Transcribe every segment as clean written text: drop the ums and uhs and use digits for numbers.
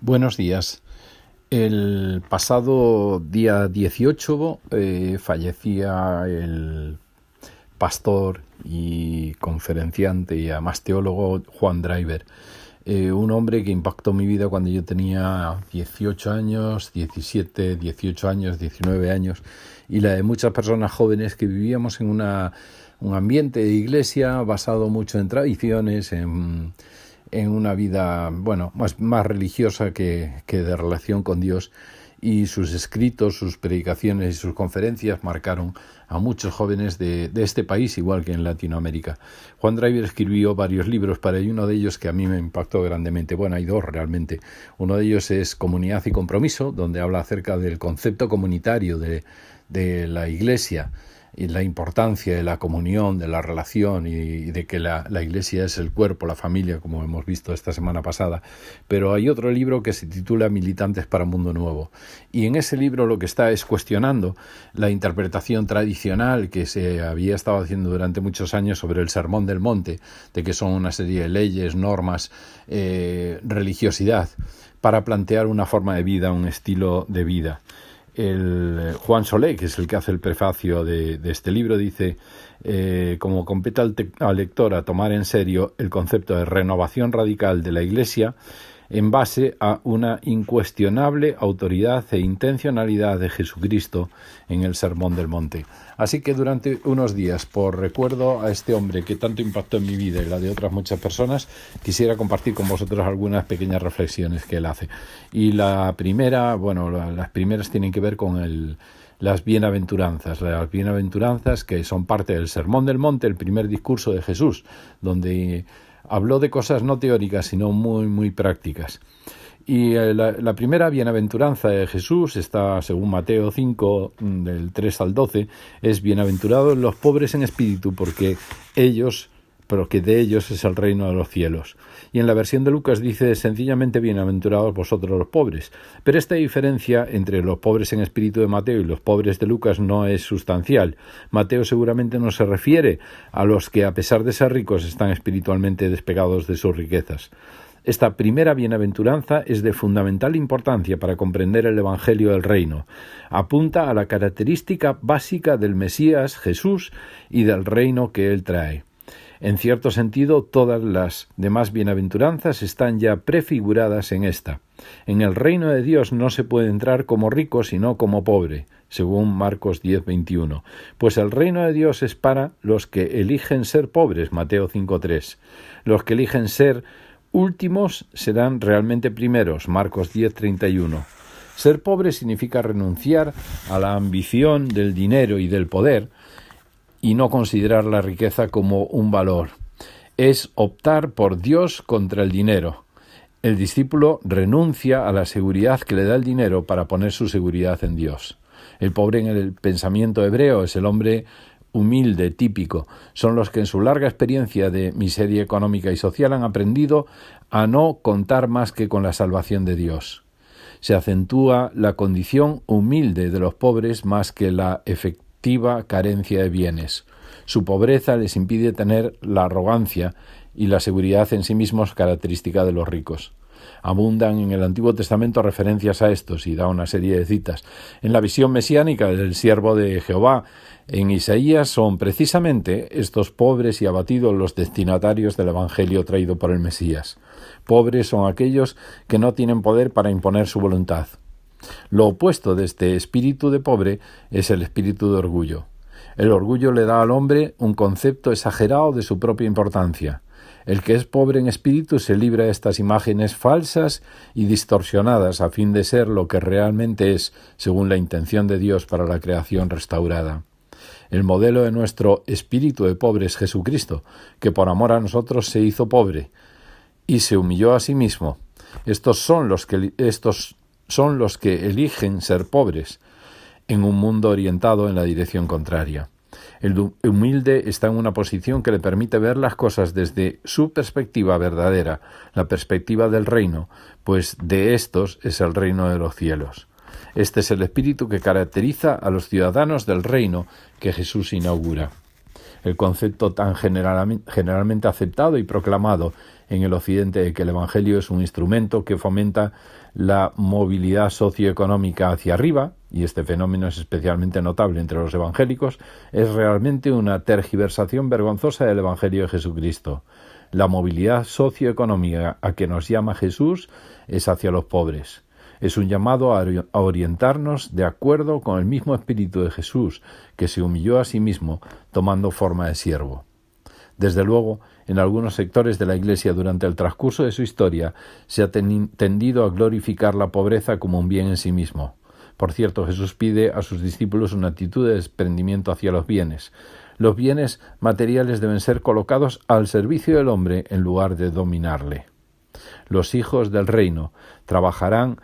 Buenos días. El pasado día 18 fallecía el pastor y conferenciante y además teólogo Juan Driver, un hombre que impactó mi vida cuando yo tenía 18 años, 17, 18 años, 19 años y la de muchas personas jóvenes que vivíamos en un ambiente de iglesia basado mucho en tradiciones, en una vida, bueno, más religiosa que de relación con Dios, y sus escritos, sus predicaciones y sus conferencias marcaron a muchos jóvenes de este país, igual que en Latinoamérica. Juan Driver escribió varios libros para ello, uno de ellos que a mí me impactó grandemente. Bueno, hay dos realmente. Uno de ellos es Comunidad y Compromiso, donde habla acerca del concepto comunitario de la Iglesia, y la importancia de la comunión, de la relación y de que la Iglesia es el cuerpo, la familia, como hemos visto esta semana pasada. Pero hay otro libro que se titula Militantes para un Mundo Nuevo, y en ese libro lo que está es cuestionando la interpretación tradicional que se había estado haciendo durante muchos años sobre el Sermón del Monte, de que son una serie de leyes, normas, religiosidad, para plantear una forma de vida, un estilo de vida. El Juan Solé, que es el que hace el prefacio de este libro, dice, como compete al lector a tomar en serio el concepto de renovación radical de la Iglesia en base a una incuestionable autoridad e intencionalidad de Jesucristo en el Sermón del Monte. Así que durante unos días, por recuerdo a este hombre que tanto impactó en mi vida y la de otras muchas personas, quisiera compartir con vosotros algunas pequeñas reflexiones que él hace. Y la primera, las primeras tienen que ver con las bienaventuranzas que son parte del Sermón del Monte, el primer discurso de Jesús, donde habló de cosas no teóricas, sino muy, muy prácticas. Y la primera bienaventuranza de Jesús está, según Mateo 5, del 3 al 12, es: bienaventurados los pobres en espíritu, porque de ellos es el reino de los cielos. Y en la versión de Lucas dice sencillamente: bienaventurados vosotros los pobres. Pero esta diferencia entre los pobres en espíritu de Mateo y los pobres de Lucas no es sustancial. Mateo seguramente no se refiere a los que, a pesar de ser ricos, están espiritualmente despegados de sus riquezas. Esta primera bienaventuranza es de fundamental importancia para comprender el Evangelio del Reino. Apunta a la característica básica del Mesías Jesús y del reino que él trae. En cierto sentido, todas las demás bienaventuranzas están ya prefiguradas en esta. En el reino de Dios no se puede entrar como rico, sino como pobre, según Marcos 10:21. Pues el reino de Dios es para los que eligen ser pobres, Mateo 5:3. Los que eligen ser últimos serán realmente primeros, Marcos 10:31. Ser pobre significa renunciar a la ambición del dinero y del poder, y no considerar la riqueza como un valor. Es optar por Dios contra el dinero. El discípulo renuncia a la seguridad que le da el dinero para poner su seguridad en Dios. El pobre en el pensamiento hebreo es el hombre humilde, típico. Son los que en su larga experiencia de miseria económica y social han aprendido a no contar más que con la salvación de Dios. Se acentúa la condición humilde de los pobres más que la efectiva carencia de bienes. Su pobreza les impide tener la arrogancia y la seguridad en sí mismos característica de los ricos. Abundan en el Antiguo Testamento referencias a estos y da una serie de citas. En la visión mesiánica del siervo de Jehová, en Isaías, son precisamente estos pobres y abatidos los destinatarios del Evangelio traído por el Mesías. Pobres son aquellos que no tienen poder para imponer su voluntad. Lo opuesto de este espíritu de pobre es el espíritu de orgullo. El orgullo le da al hombre un concepto exagerado de su propia importancia. El que es pobre en espíritu se libra de estas imágenes falsas y distorsionadas a fin de ser lo que realmente es, según la intención de Dios para la creación restaurada. El modelo de nuestro espíritu de pobre es Jesucristo, que por amor a nosotros se hizo pobre y se humilló a sí mismo. Estos son los que eligen ser pobres en un mundo orientado en la dirección contraria. El humilde está en una posición que le permite ver las cosas desde su perspectiva verdadera, la perspectiva del reino, pues de estos es el reino de los cielos. Este es el espíritu que caracteriza a los ciudadanos del reino que Jesús inaugura. El concepto tan generalmente aceptado y proclamado en el Occidente de que el Evangelio es un instrumento que fomenta la movilidad socioeconómica hacia arriba, y este fenómeno es especialmente notable entre los evangélicos, es realmente una tergiversación vergonzosa del Evangelio de Jesucristo. La movilidad socioeconómica a que nos llama Jesús es hacia los pobres. Es un llamado a orientarnos de acuerdo con el mismo espíritu de Jesús, que se humilló a sí mismo tomando forma de siervo. Desde luego, en algunos sectores de la Iglesia durante el transcurso de su historia se ha tendido a glorificar la pobreza como un bien en sí mismo. Por cierto, Jesús pide a sus discípulos una actitud de desprendimiento hacia los bienes. Los bienes materiales deben ser colocados al servicio del hombre en lugar de dominarle. Los hijos del reino trabajarán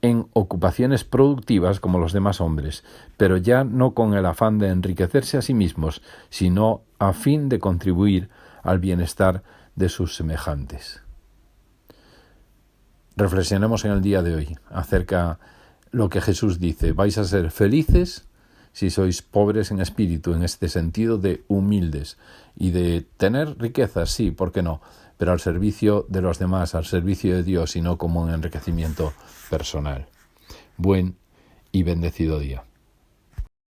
en ocupaciones productivas como los demás hombres, pero ya no con el afán de enriquecerse a sí mismos, sino a fin de contribuir al bienestar de sus semejantes. Reflexionemos en el día de hoy acerca de lo que Jesús dice: vais a ser felices si sois pobres en espíritu, en este sentido de humildes y de tener riquezas, sí, ¿por qué no?, pero al servicio de los demás, al servicio de Dios y no como un enriquecimiento personal. Buen y bendecido día.